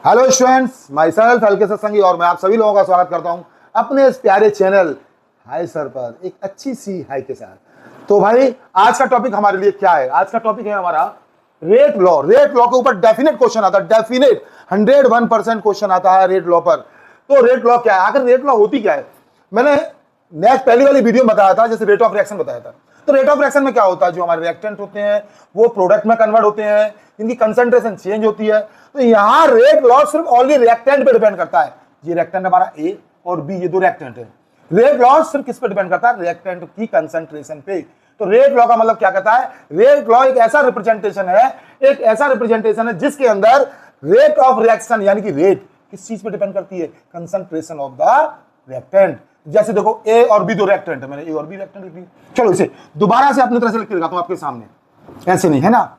Hello students, my self हल्के सत्संगी और मैं आप सभी लोगों का स्वागत करता हूं अपने इस प्यारे चैनल हाई सर पर एक अच्छी सी हाई के साथ। तो भाई आज का टॉपिक हमारे लिए क्या है? आज का टॉपिक है हमारा रेट लॉ। रेट लॉ के ऊपर डेफिनेट क्वेश्चन आता है, डेफिनेट 101% क्वेश्चन आता है रेट लॉ पर। तो रेट लॉ क्या है, आखिर रेट लॉ होती क्या है? मैंने नेक्स्ट पहली वाली वीडियो में बताया था, जैसे रेट ऑफ रिएक्शन बताया था। तो रेट ऑफ रिएक्शन में क्या होता है, जो हमारे रिएक्टेंट होते हैं वो प्रोडक्ट में कन्वर्ट होते हैं, इनकी कंसंट्रेशन चेंज होती है। तो यहाँ रेट लॉ सिर्फ ओनली रिएक्टेंट पे डिपेंड करता है। ये रिएक्टेंट हमारा ए और बी, ये दो रिएक्टेंट है। रेट लॉ सिर्फ किस पे डिपेंड करता है? रिएक्टेंट की कंसंट्रेशन पे। तो रेट लॉ का मतलब क्या कहता है? रेट लॉ एक ऐसा रिप्रेजेंटेशन है, एक ऐसा रिप्रेजेंटेशन है जिसके अंदर रेट ऑफ रिएक्शन यानी कि रेट किस चीज पे डिपेंड करती है? Concentration of the reactant. जैसे देखो ए और बी दो रिएक्टेंट है, मैंने ए और बी रिएक्टेंट लिख दिया। चलो इसे दोबारा से अपनी तरह से लिख के दिखाता हूं आपके सामने, ऐसे नहीं है ना।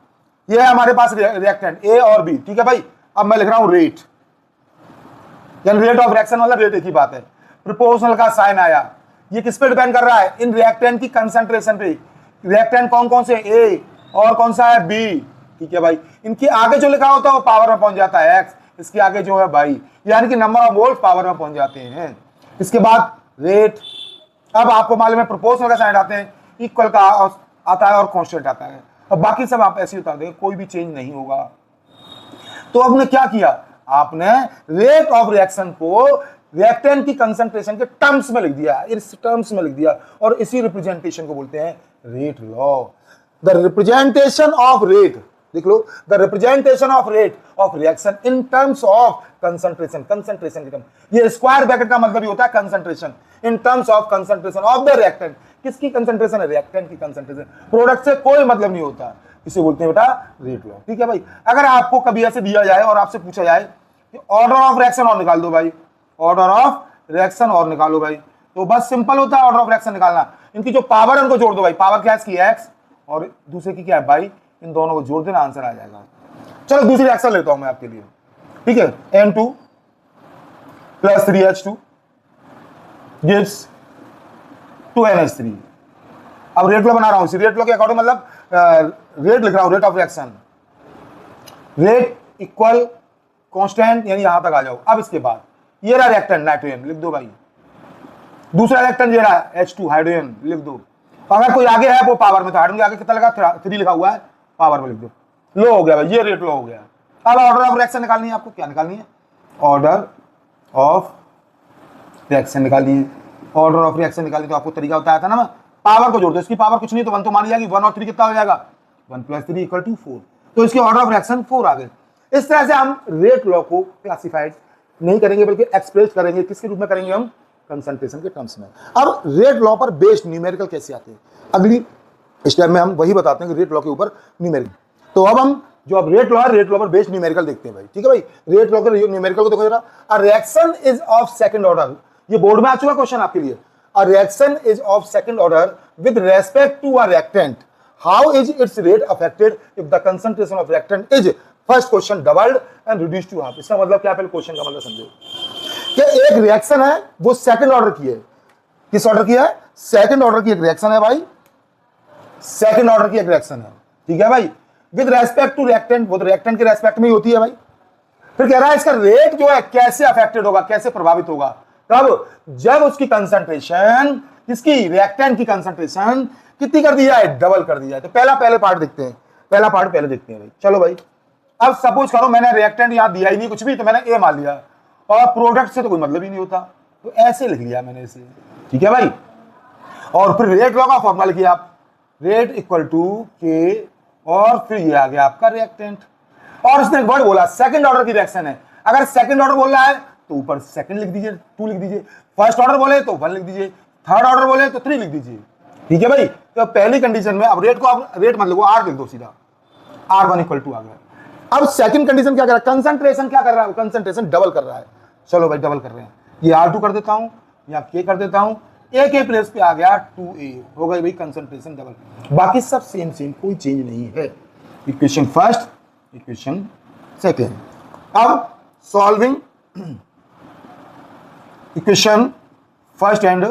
ये है हमारे पास रिएक्टेंट ए और बी, ठीक है भाई। अब मैं लिख रहा हूं रेट, यानी रेट ऑफ रिएक्शन मतलब रेट एक ही बात है। प्रोपोर्शनल का साइन आया, ये किस पे डिपेंड कर रहा है? इन रिएक्टेंट की कंसंट्रेशन पे। रिएक्टेंट कौन कौन से? ए और कौन सा है? बी, ठीक है भाई। इनके आगे जो लिखा होता है वो पावर में पहुंच जाता है एक्स, इसके आगे जो है भाई, यानी कि नंबर ऑफ मोल्स पावर में पहुंच जाते हैं। इसके बाद रेट। अब आपको मालूम है प्रोपोर्शनल का साइन आते हैं, इक्वल का आता है और कांस्टेंट आता है। और बाकी सब आप ऐसे ही उतार देंगे, कोई भी चेंज नहीं होगा। तो आपने क्या किया? आपने रेट ऑफ रिएक्शन को रिएक्टेंट की कंसंट्रेशन के टर्म्स में लिख दिया, इस टर्म्स में लिख दिया, और इसी रिप्रेजेंटेशन को बोलते हैं rate law. The representation of rate, देख लो, the representation of rate of reaction in terms of concentration. Concentration के टर्म, ये स्क्वायर ब्रैकेट का मतलब ही होता है concentration. In terms of concentration of the reactant. किसकी कंसंट्रेशन है? रिएक्टेंट की कंसंट्रेशन। प्रोडक्ट से कोई मतलब नहीं होता, इसे बोलते हैं बेटा रेट लॉ, ठीक है भाई। अगर आपको कभी ऐसे दिया जाए और आपसे पूछा जाए कि ऑर्डर ऑफ रिएक्शन और निकाल दो भाई, ऑर्डर ऑफ रिएक्शन और निकालो भाई, तो बस सिंपल होता है ऑर्डर ऑफ रिएक्शन निकालना। इनकी जो पावर है उनको जोड़ दो भाई, पावर क्या है इसकी? एक्स, और दूसरे की क्या है भाई? इन दोनों को जोड़ देना, आंसर आ जाएगा। चलो दूसरी रिएक्शन लेता हूं मैं आपके लिए, ठीक है। N2 + 3H2 gives 2NH3। अब रेट लॉ बना रहा हूं, रेट लॉ के अकॉर्डिंग, मतलब रेट लिख रहा हूं, rate of reaction. Rate equal constant, यानी यहां तक आ जाओ। अब इसके बाद ये रहा रिएक्टेंट नाइट्रोजन, लिख दो भाई। दूसरा रिएक्टेंट ये रहा H2 हाइड्रोजन, लिख दो। अगर कोई आगे है वो पावर में, तो हाइड्रोजन के आगे कितना लगा? 3 लिखा हुआ है, पावर में लिख दो। लो हो गया भाई, ये रेट लो हो गया। अब ऑर्डर ऑफ रिएक्शन निकालनी है आपको। क्या निकालनी है? ऑर्डर ऑफ रिएक्शन निकालनी है। ऑर्डर ऑफ रिएक्शन निकालनी तो आपको तरीका बताया था ना, मैं पावर को जोड़ दो। इसकी पावर कुछ नहीं तो 1 तो मानी जाएगी, 1 और 3 कितना हो जाएगा? 1 + 3 = 4। तो इसके ऑर्डर ऑफ रिएक्शन 4 आ गए। इस तरह से हम रेट लॉ को क्लासिफाइड नहीं करेंगे, बल्कि एक्सप्रेस करेंगे। किसके रूप में करेंगे हम? कंसंट्रेशन के टर्म्स में। अब रेट लॉ पर बेस्ड न्यूमेरिकल कैसे आते हैं, अगली स्टेप में हम वही बताते हैं कि रेट लॉ के ऊपर न्यूमेरिकल। तो अब हम जो अब रेट लॉ है, रेट लॉ पर बेस्ड न्यूमेरिकल देखते हैं भाई, ठीक है भाई। रेट लॉ के न्यूमेरिकल को देखो जरा। A reaction is of second order, ये बोर्ड में आ चुका क्वेश्चन आपके लिए। A reaction is of second order with respect to a reactant, how is its rate affected if the concentration of reactant is, first question, doubled and reduced to half. इसका मतलब क्या? पहले question का मतलब समझो कि एक रिएक्शन है वो सेकंड ऑर्डर की है। किस ऑर्डर की है? सेकंड ऑर्डर की एक रिएक्शन है भाई, सेकंड ऑर्डर की एक रिएक्शन है, ठीक है भाई। विद रेस्पेक्ट टू रिएक्टेंट, वो तो रिएक्टेंट के रेस्पेक्ट में ही होती है भाई। फिर कह रहा है इसका रेट जो है कैसे अफेक्टेड होगा, कैसे प्रभावित होगा? कब? जब उसकी कंसंट्रेशन, किसकी? रिएक्टेंट की कंसंट्रेशन कितनी कर दी जाए? डबल कर दी जाए। तो पहले पार्ट देखते हैं, पहला पार्ट पहले देखते हैं भाई। चलो भाई, अब सपोज करो मैंने रिएक्टेंट यहां दिया ही नहीं कुछ भी, तो मैंने ए मान लिया, और प्रोडक्ट से तो कोई मतलब ही नहीं होता, तो ऐसे लिख लिया मैंने इसे, ठीक है भाई। और फिर रेट लॉ का फॉर्मूला लिखिए आप, रेट इक्वल टू के, और फिर ये आ गया आपका रिएक्टेंट। और इसने एक वर्ड बोला सेकंड ऑर्डर की रिएक्शन है। अगर सेकंड ऑर्डर बोल रहा है तो ऊपर सेकंड लिख दीजिए, 2 लिख दीजिए। फर्स्ट ऑर्डर बोले तो 1 लिख दीजिए, थर्ड ऑर्डर बोले तो 3 लिख दीजिए, ठीक है भाई। तो पहली कंडीशन में अब रेट को, आप रेट मत लिखो, R लिख दो सीधा, R1 = 2 आ गया। अब सेकंड कंडीशन क्या कर रहा है? कंसंट्रेशन क्या कर रहा है? कंसंट्रेशन डबल कर रहा है। चलो भाई डबल कर रहे हैं, ये R2 कर देता हूं या K कर देता हूं, ए के प्लेस पे आ गया 2A, हो गई भाई कंसंट्रेशन डबल। बाकी सब सेम सेम, कोई चेंज नहीं है। Equation first, equation second. अब solving equation first and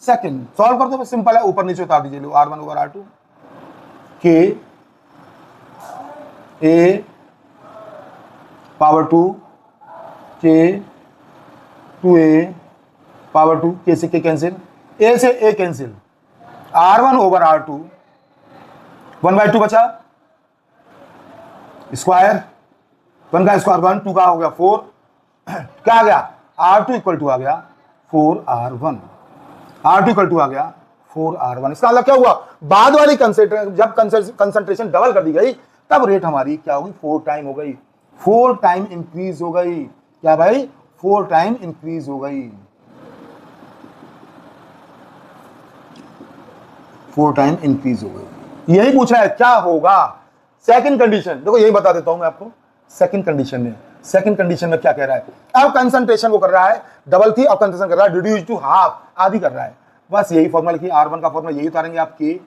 second, solve कर दो, सिंपल है, ऊपर नीचे उतार दीजिए। लो R1 / R2 K A ^ 2 के टू ए पावर टू, के से के कैंसिल, ए से ए कैंसिल, R1 ओवर R2, 1/2 बचा, स्क्वायर, 1 का स्क्वायर 1, 2 का हो गया 4, क्या आ गया R2 इक्वल टू आ गया 4R1, R2 इक्वल टू आ गया 4R1। इसका मतलब क्या हुआ, बाद वाली कंसंट्रेशन, जब कंसंट्रेशन डबल कर दी गई तब रेट हमारी क्या होगी, 4 टाइम हो गई, 4 टाइम इंक्रीज हो गई। क्या भाई, 4 टाइम इंक्रीज हो गई, 4 टाइम इंक्रीज हो गई। यही पूछ रहा है क्या होगा सेकंड कंडीशन। देखो यही बता देता हूं मैं आपको, सेकंड कंडीशन में क्या कह रहा है, अब कंसंट्रेशन वो कर रहा है डबल थी, अब कंसंट्रेशन कर रहा है रिड्यूस टू हाफ, आधी कर रहा है। बस यही फॉर्मूला लिखिए, R1 का फॉर्मूला यही उतारेंगे आप, के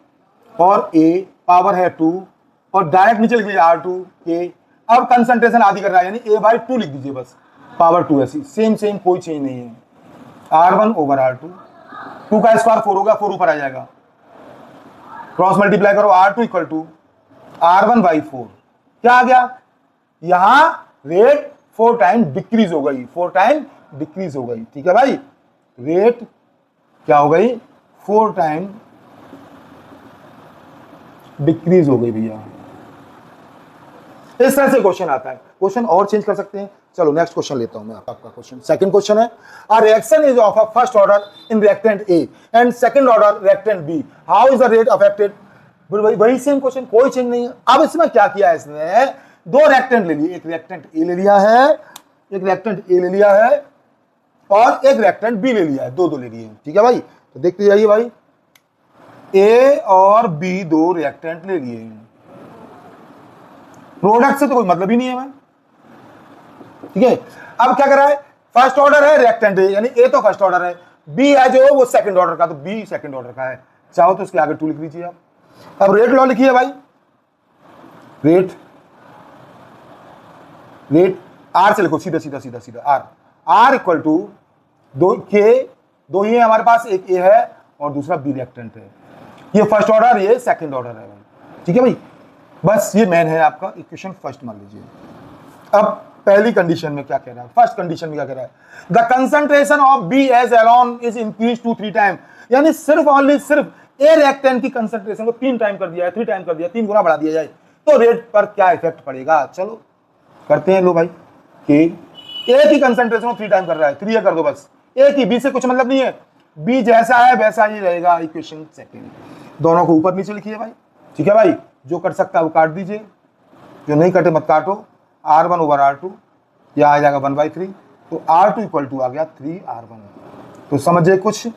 और ए पावर है 2 और डायरेक्ट नीचे लिख लीजिए R2 के। अब कंसंट्रेशन आधी कर रहा है यानी A/2 लिख दीजिए बस, पावर 2 ऐसी सेम कोई चेंज नहीं है। R1 ओवर R2, 2 का स्क्वायर 4 होगा, 4 ऊपर आ जाएगा, क्रॉस मल्टीप्लाई करो, R2 इक्वल टू R1/4। क्या आ गया, यहां रेट 4 टाइम डिक्रीज हो गई, 4 टाइम डिक्रीज हो गई। ठीक है भाई, रेट क्या हो गई, 4 टाइम डिक्रीज हो गई भैया। इस तरह से क्वेश्चन आता है, क्वेश्चन और चेंज कर सकते हैं। चलो नेक्स्ट क्वेश्चन लेता हूं मैं आपका क्वेश्चन। सेकंड क्वेश्चन है, a reaction is of a first order in reactant A and second order reactant B, how is the rate affected. वही सेम क्वेश्चन, कोई चेंज नहीं है। अब इसमें क्या किया है, इसने 2 रिएक्टेंट ले लिए, एक रिएक्टेंट ए ले लिया है, एक रिएक्टेंट ए ले लिया है और एक रिएक्टेंट बी ले लिया है, 2 ले लिए। ठीक है भाई, तो देखते जाइए भाई, ए और बी 2 रिएक्टेंट ले लिए, प्रोडक्ट से तो कोई मतलब ही नहीं है भाई। ठीक है, अब क्या कर रहा है, फर्स्ट ऑर्डर है रिएक्टेंट ए, यानी ए तो फर्स्ट ऑर्डर है, बी है जो वो सेकंड ऑर्डर का, तो बी सेकंड ऑर्डर का है। चाहो तो उसके आगे 2 लिख लीजिए आप। अब रेट लॉ लिखिए भाई, रेट आर से लिखो, सीधा आर इक्वल टू 2 ही है हमारे पास, एक ए है और दूसरा बी रिएक्टेंट है। ये फर्स्ट ऑर्डर, ये सेकंड ऑर्डर है भाई। ठीक है भाई, बस ये मेन है आपका इक्वेशन फर्स्ट मान लीजिए। अब पहली कंडीशन में क्या कह रहा है, फर्स्ट कंडीशन में क्या कह रहा है, the concentration of B as alone is increase to 3 time, यानी सिर्फ ए रिएक्टेंट की कंसंट्रेशन को 3 टाइम कर दिया है, 3 टाइम कर दिया, 3 गुना बढ़ा दिया जाए तो रेट पर क्या इफेक्ट पड़ेगा। चलो करते हैं, लो भाई, कि ए की कंसंट्रेशन को 3 टाइम कर रहा है, 3 कर दो बस, ए की, बी से कुछ मतलब नहीं है, बी जैसा है वैसा ही रहेगा। इक्वेशन सेकंड, दोनों को ऊपर नीचे लिखिए भाई। ठीक है भाई, जो कर सकता है वो काट दीजिए, जो नहीं कटे मत काटो। R1 ओवर R2, यह आ जाएगा 1/3, तो R2 इक्वल टू आ गया 3R1। तो समझे कुछ,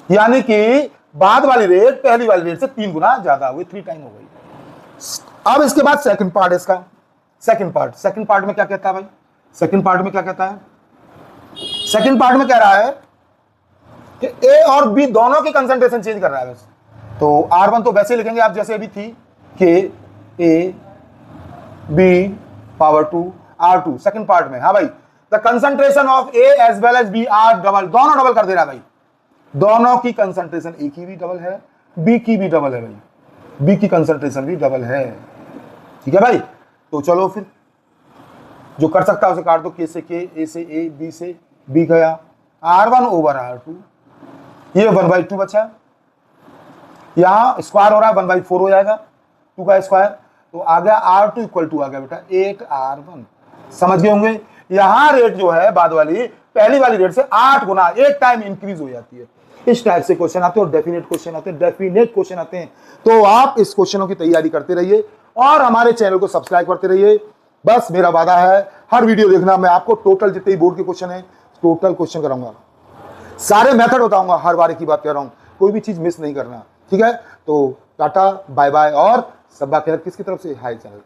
यानी कि बाद वाली रेट पहली वाली रेट से 3 गुना ज्यादा हो गई, 3 टाइम हो गई। अब इसके बाद सेकंड पार्ट, इसका सेकंड पार्ट में क्या कहता है भाई, सेकंड पार्ट में क्या कहता है, सेकंड पार्ट में कह रहा है कि ए और बी दोनों की कंसंट्रेशन चेंज कर रहा है वैसे। तो R1 तो वैसे लिखेंगे आप जैसे अभी थी, के A B power 2 R2 second part में। हाँ भाई, the concentration of A as well as B are double, दोनों डबल कर दे रहा है भाई, दोनों की कंसंट्रेशन ए की भी डबल है, बी की भी डबल है भाई, बी की कंसंट्रेशन भी डबल है। ठीक है भाई, तो चलो फिर जो कर सकता है उसे काट दो, के से के, ए से ए, बी से बी गया, R1 ओवर R2, ये 1/2 बचा, यहां स्क्वायर हो रहा है 1/4 हो जाएगा, 2 का स्क्वायर, तो आ गया R2 इक्वल टू आ गया बेटा 8R1। समझ गए होंगे, यहां रेट जो है बाद वाली पहली वाली रेट से 8 गुना एक टाइम इंक्रीज हो जाती है। इस टाइप से क्वेश्चन आते हैं और डेफिनेट क्वेश्चन आते हैं। तो आप इस क्वेश्चनों की तैयारी करते रहिए और हमारे चैनल को सब्सक्राइब करते रहिए। बस मेरा वादा है, हर वीडियो देखना, मैं आपको टोटल जितने बोर्ड के क्वेश्चन है टोटल क्वेश्चन कराऊंगा, सारे मेथड बताऊंगा, हर बार की बात कह रहा हूं, कोई भी चीज मिस नहीं करना। ठीक है, तो टाटा बाय बाय और सब्बा खैर, किसकी तरफ से, हाय चैनल।